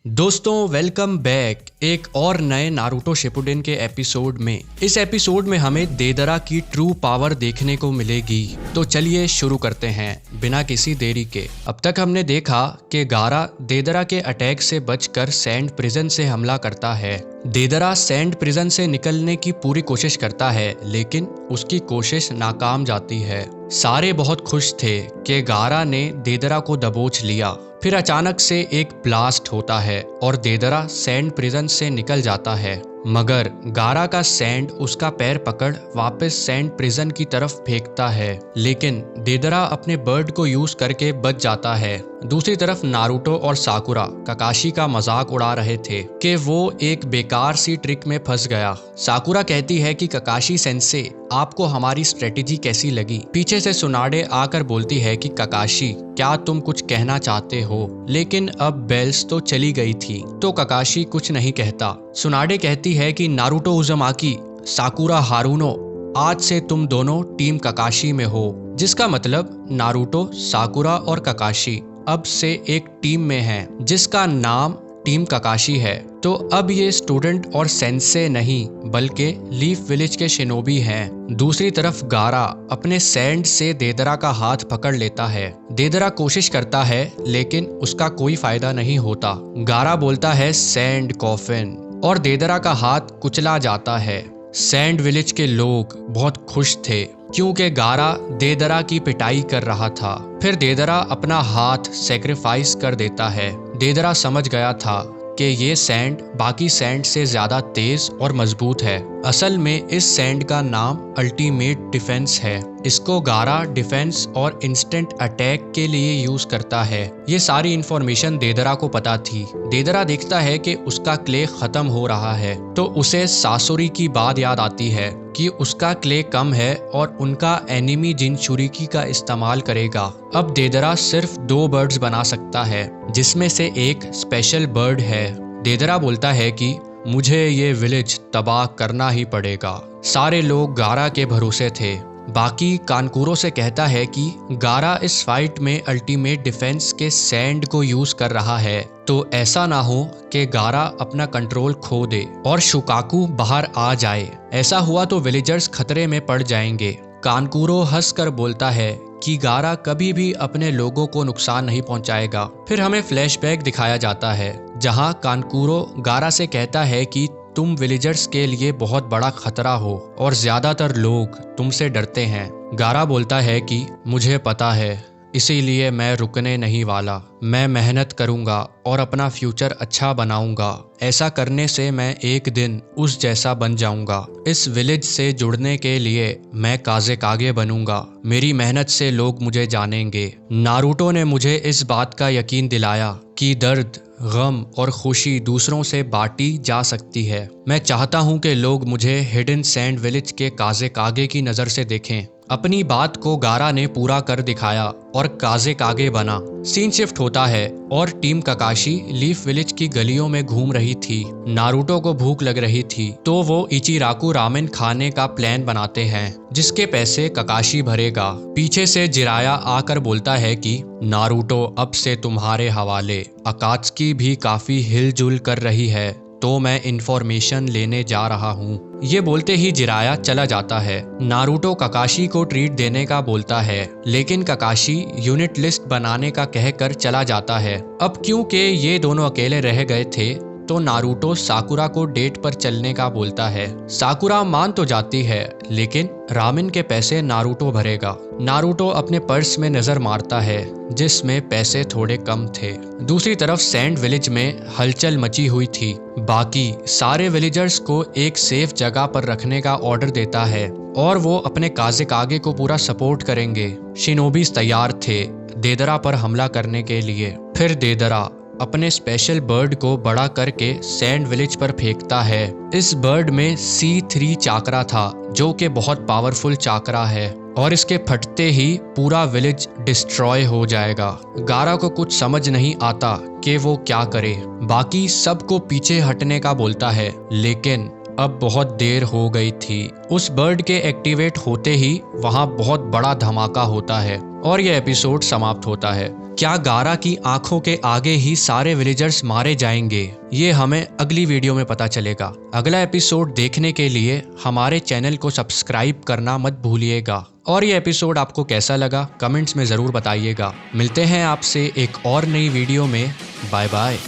दोस्तों welcome back एक और नए नारुतो शिपुडेन के एपिसोड में। इस एपिसोड में हमें देदरा की ट्रू पावर देखने को मिलेगी। तो चलिए शुरू करते हैं बिना किसी देरी के। अब तक हमने देखा कि गारा देदरा के अटैक से बचकर सैंड प्रिजन से हमला करता है। देदरा सैंड प्रिजन से निकलने की पूरी कोशिश करता है, लेकिन उसकी कोशिश नाकाम जाती है। सारे बहुत खुश थे कि गारा ने देदरा को दबोच लिया। फिर अचानक से एक ब्लास्ट होता है और देदरा सैंड प्रिजन से निकल जाता है, मगर गारा का सैंड उसका पैर पकड़ वापस सैंड प्रिजन की तरफ फेंकता है। लेकिन देदरा अपने बर्ड को यूज करके बच जाता है। दूसरी तरफ नारुतो और साकुरा काकाशी का मजाक उड़ा रहे थे कि वो एक बेकार सी ट्रिक में फंस गया। साकुरा कहती है कि काकाशी सेंसे आपको हमारी स्ट्रेटेजी कैसी लगी। पीछे से सुनाडे आकर बोलती है कि काकाशी क्या तुम कुछ कहना चाहते हो, लेकिन अब बेल्स तो चली गई थी। तो काकाशी कुछ नहीं कहता। सुनाडे कहती है कि नारुतो उज़ुमाकी, साकुरा हारुनो, आज से तुम दोनों टीम काकाशी में हो, जिसका मतलब नारुतो, साकुरा और काकाशी अब से एक टीम में हैं, जिसका नाम टीम काकाशी है। तो अब ये स्टूडेंट और सेंसे नहीं बल्कि लीफ विलेज के शिनोबी हैं। दूसरी तरफ गारा अपने सैंड से देदरा का हाथ पकड़ लेता है। देदरा कोशिश करता है लेकिन उसका कोई फायदा नहीं होता। गारा बोलता है सैंड कॉफिन और देदरा का हाथ कुचला जाता है। सैंड विलेज के लोग बहुत खुश थे क्योंकि गारा देदरा की पिटाई कर रहा था। फिर देदरा अपना हाथ सैक्रिफाइस कर देता है। देदरा समझ गया था कि ये सैंड बाकी सैंड से ज्यादा तेज और मजबूत है। असल में इस सैंड का नाम अल्टीमेट डिफेंस है। इसको गारा डिफेंस और इंस्टेंट अटैक के लिए यूज करता है। ये सारी इंफॉर्मेशन देदरा को पता थी। देदरा देखता है कि उसका क्ले खत्म हो रहा है, तो उसे सासुरी की बात याद आती है कि उसका क्ले कम है और उनका एनिमी जिनचुरिकी का इस्तेमाल करेगा। अब देदरा सिर्फ 2 बर्ड्स बना सकता है, जिसमें से एक स्पेशल बर्ड है। देदरा बोलता है कि मुझे ये विलेज तबाह करना ही पड़ेगा। सारे लोग गारा के भरोसे थे। बाकी कानकुरो से कहता है कि गारा इस फाइट में अल्टीमेट डिफेंस के सैंड को यूज कर रहा है, तो ऐसा ना हो कि गारा अपना कंट्रोल खो दे और शुकाकू बाहर आ जाए। ऐसा हुआ तो विलेजर्स खतरे में पड़ जाएंगे। कानकुरो हंसकर बोलता है कि गारा कभी भी अपने लोगों को नुकसान नहीं पहुंचाएगा। फिर हमें फ्लैशबैक दिखाया जाता है जहां कानकुरो गारा से कहता है कि तुम विलेजर्स के लिए बहुत बड़ा खतरा हो और ज्यादातर लोग तुमसे डरते हैं। गारा बोलता है कि मुझे पता है, इसीलिए मैं रुकने नहीं वाला। मैं मेहनत करूंगा और अपना फ्यूचर अच्छा बनाऊंगा। ऐसा करने से मैं एक दिन उस जैसा बन जाऊंगा। इस विलेज से जुड़ने के लिए मैं काज़ेकागे बनूंगा। मेरी मेहनत से लोग मुझे जानेंगे। नारुतो ने मुझे इस बात का यकीन दिलाया कि दर्द, गम और खुशी दूसरों से बांटी जा सकती है। मैं चाहता हूं कि लोग मुझे हिडन सैंड विलेज के काज़ेकागे की नज़र से देखें। अपनी बात को गारा ने पूरा कर दिखाया और काज़ेकागे बना। सीन शिफ्ट होता है और टीम काकाशी लीफ विलेज की गलियों में घूम रही थी। नारुतो को भूख लग रही थी, तो वो इचिराकू रामेन खाने का प्लान बनाते हैं, जिसके पैसे काकाशी भरेगा। पीछे से जिराया आकर बोलता है कि नारुतो अब से तुम्हारे हवाले। अकात्सुकी भी काफी हिलजुल कर रही है, तो मैं इंफॉर्मेशन लेने जा रहा हूँ। ये बोलते ही जिराया चला जाता है। नारुतो काकाशी को ट्रीट देने का बोलता है, लेकिन काकाशी यूनिट लिस्ट बनाने का कहकर चला जाता है। अब क्योंकि ये दोनों अकेले रह गए थे, तो नारुतो साकुरा को डेट पर चलने का बोलता है। साकुरा मान तो जाती है, लेकिन रामेन के पैसे नारुतो भरेगा। नारुतो अपने पर्स में नजर मारता है, जिसमें पैसे थोड़े कम थे। दूसरी तरफ सैंड विलेज में हलचल मची हुई थी। बाकी सारे विलेजर्स को एक सेफ जगह पर रखने का ऑर्डर देता है और वो अपने काज़ेकागे को पूरा सपोर्ट करेंगे। शिनोबीज तैयार थे देदरा पर हमला करने के लिए। फिर देदरा अपने स्पेशल बर्ड को बड़ा करके सैंड विलेज पर फेंकता है। इस बर्ड में C3 चाकरा था, जो कि बहुत पावरफुल चाकरा है, और इसके फटते ही पूरा विलेज डिस्ट्रॉय हो जाएगा। गारा को कुछ समझ नहीं आता कि वो क्या करे। बाकी सबको पीछे हटने का बोलता है, लेकिन अब बहुत देर हो गई थी। उस बर्ड के एक्टिवेट होते ही वहां बहुत बड़ा धमाका होता है और यह एपिसोड समाप्त होता है। क्या गारा की आंखों के आगे ही सारे विलेजर्स मारे जाएंगे? ये हमें अगली वीडियो में पता चलेगा। अगला एपिसोड देखने के लिए हमारे चैनल को सब्सक्राइब करना मत भूलिएगा। और ये एपिसोड आपको कैसा लगा कमेंट्स में ज़रूर बताइएगा। मिलते हैं आपसे एक और नई वीडियो में। Bye bye.